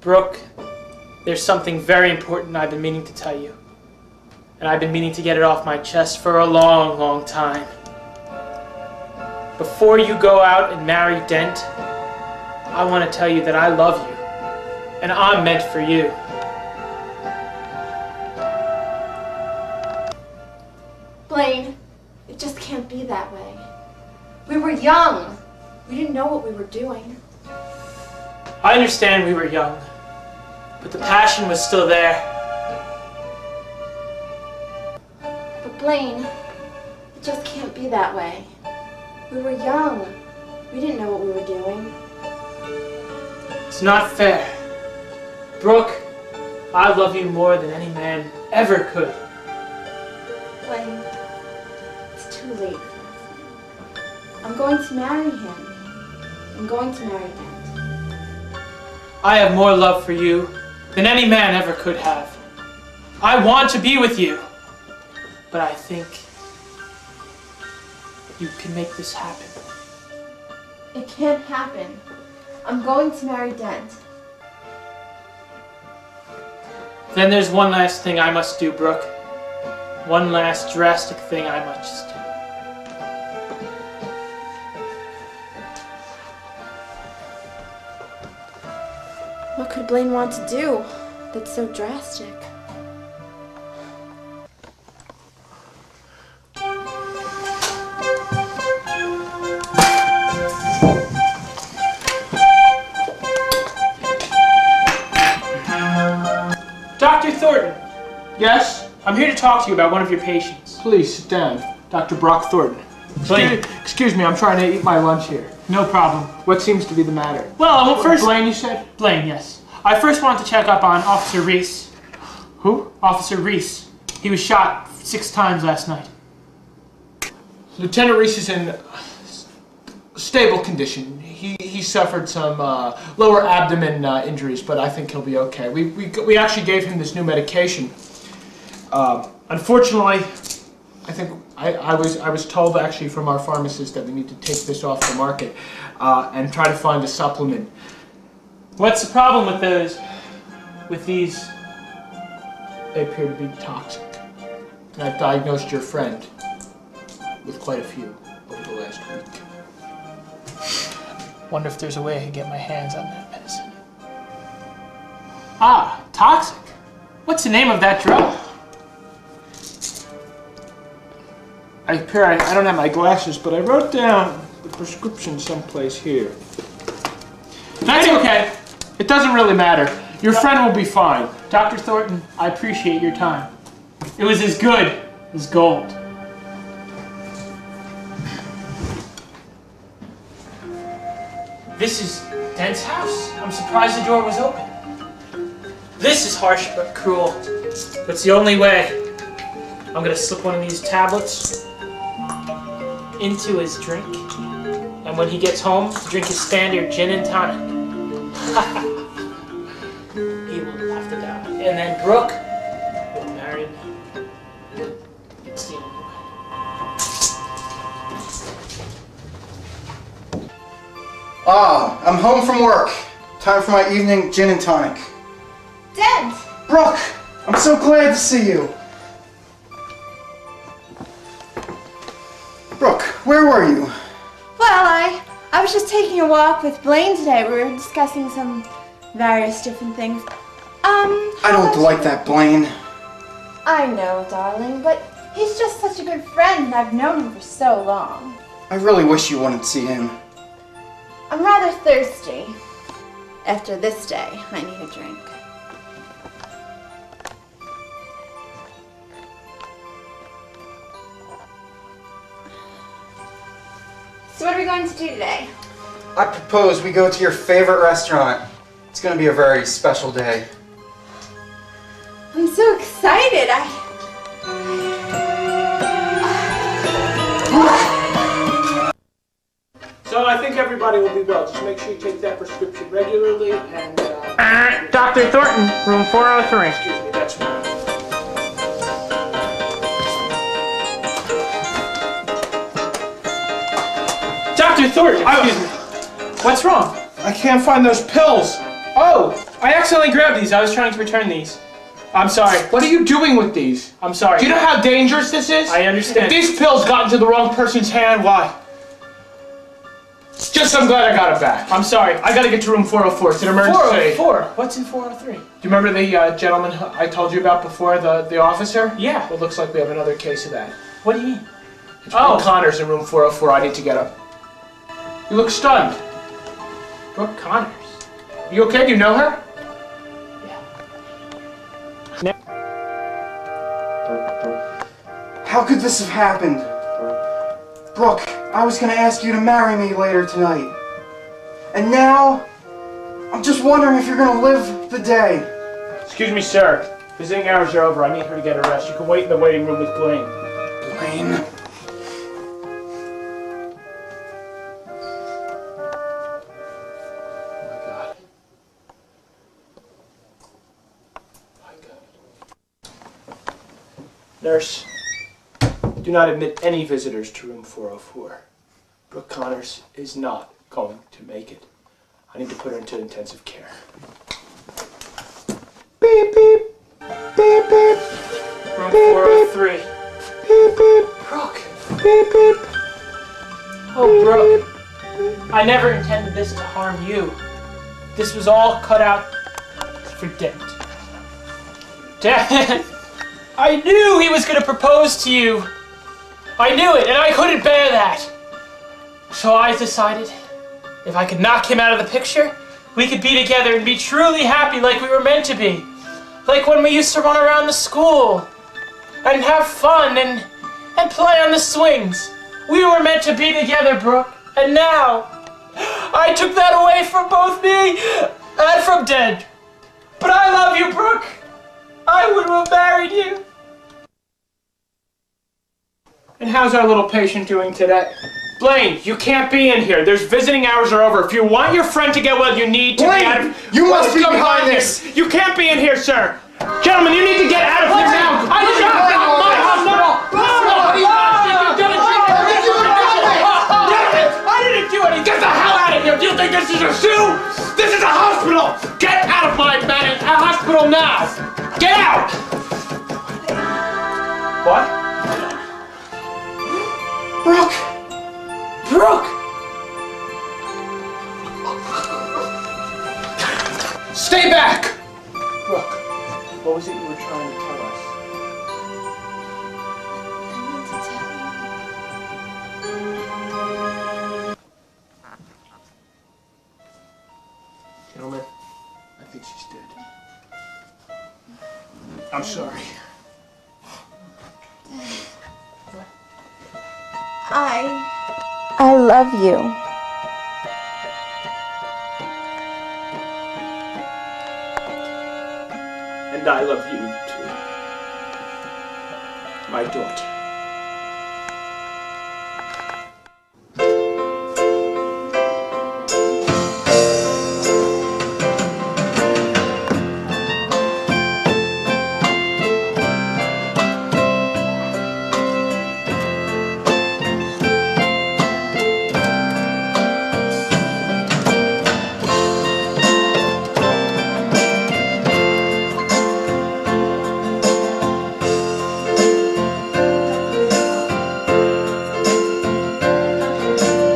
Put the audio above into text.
Brooke, there's something very important I've been meaning to tell you. And I've been meaning to get it off my chest for a long, long time. Before you go out and marry Dent, I want to tell you that I love you. And I'm meant for you. Blaine, it just can't be that way. We were young. We didn't know what we were doing. I understand we were young, but the passion was still there. But Blaine, it just can't be that way. We were young. We didn't know what we were doing. It's not fair. Brooke, I love you more than any man ever could. Blaine, it's too late for us. I'm going to marry him. I'm going to marry Dent. I have more love for you than any man ever could have. I want to be with you, but I think you can make this happen. It can't happen. I'm going to marry Dent. Then there's one last thing I must do, Brooke. One last drastic thing I must do. What could Blaine want to do that's so drastic? Dr. Thornton! Yes? I'm here to talk to you about one of your patients. Please, sit down. Dr. Brock Thornton. Excuse me, I'm trying to eat my lunch here. No problem. What seems to be the matter? Well, first... Blaine, you said? Blaine, yes. I first wanted to check up on Officer Reese. Who? Officer Reese. He was shot 6 times last night. Lieutenant Reese is in stable condition. He suffered some lower abdomen injuries, but I think he'll be okay. We actually gave him this new medication. Unfortunately, I think I was told actually from our pharmacist that we need to take this off the market and try to find a supplement. What's the problem with those? With these? They appear to be toxic. And I've diagnosed your friend with quite a few over the last week. Wonder if there's a way I can get my hands on that medicine. Ah, toxic. What's the name of that drug? I don't have my glasses, but I wrote down the prescription someplace here. That's okay. It doesn't really matter. Your friend will be fine. Dr. Thornton, I appreciate your time. It was as good as gold. This is Dent's house. I'm surprised the door was open. This is harsh but cruel. But it's the only way. I'm gonna slip one of these tablets into his drink. And when he gets home, drink his standard gin and tonic. He will have to die. And then Brooke will marry me. It's the only way. Ah, I'm home from work. Time for my evening gin and tonic. Dent! Brooke, I'm so glad to see you. Brooke, where were you? Well, I was just taking a walk with Blaine today. We were discussing some various different things. I don't like that Blaine. I know, darling, but he's just such a good friend and I've known him for so long. I really wish you wouldn't see him. I'm rather thirsty. After this day, I need a drink. So what are we going to do today? I propose we go to your favorite restaurant. It's going to be a very special day. I'm so excited. So I think everybody will be well. Just make sure you take that prescription regularly and... Dr. Thornton, room 403. Excuse me, that's right. Dr. Thornton, excuse me. What's wrong? I can't find those pills. Oh, I accidentally grabbed these. I was trying to return these. I'm sorry. What are you doing with these? I'm sorry. Do you know how dangerous this is? I understand. If these pills got into the wrong person's hand, why? Just I'm glad I got it back. I'm sorry. I gotta get to room 404. It's an emergency. 404? What's in 403? Do you remember the gentleman I told you about before, the officer? Yeah. Well, it looks like we have another case of that. What do you mean? It's Brooke Connors in room 404. I need to get up. You look stunned. Brooke Connors. You okay? Do you know her? How could this have happened? Brooke, I was gonna ask you to marry me later tonight. And now, I'm just wondering if you're gonna live the day. Excuse me, sir. Visiting hours are over. I need her to get a rest. You can wait in the waiting room with Blaine. Blaine. Nurse, do not admit any visitors to room 404. Brooke Connors is not going to make it. I need to put her into intensive care. Beep, beep. Beep, beep. Room 403. Beep, beep. Brooke. Beep, beep. Oh, Brooke. I never intended this to harm you. This was all cut out for Dad. Dad! I knew he was going to propose to you. I knew it, and I couldn't bear that. So I decided if I could knock him out of the picture, we could be together and be truly happy like we were meant to be. Like when we used to run around the school and have fun and play on the swings. We were meant to be together, Brooke. And now, I took that away from both me and from Dad. But I love you, Brooke. I would have married you. And how's our little patient doing today? Blaine, you can't be in here. There's visiting hours are over. If you want your friend to get well, you need to be out of... You must be behind this. You can't be in here, sir. Gentlemen, you need to get out of here now. I did not Blaine, my hospital. I didn't do anything. Get the hell out of here. Do you think this is a zoo? This is a hospital. Get out of my hospital now. Get out. What? Brooke! Brooke! Stay back! Brooke, what was it you were trying to tell us? Gentlemen, I think she's dead. I'm sorry. I love you. And I love you too. My daughter.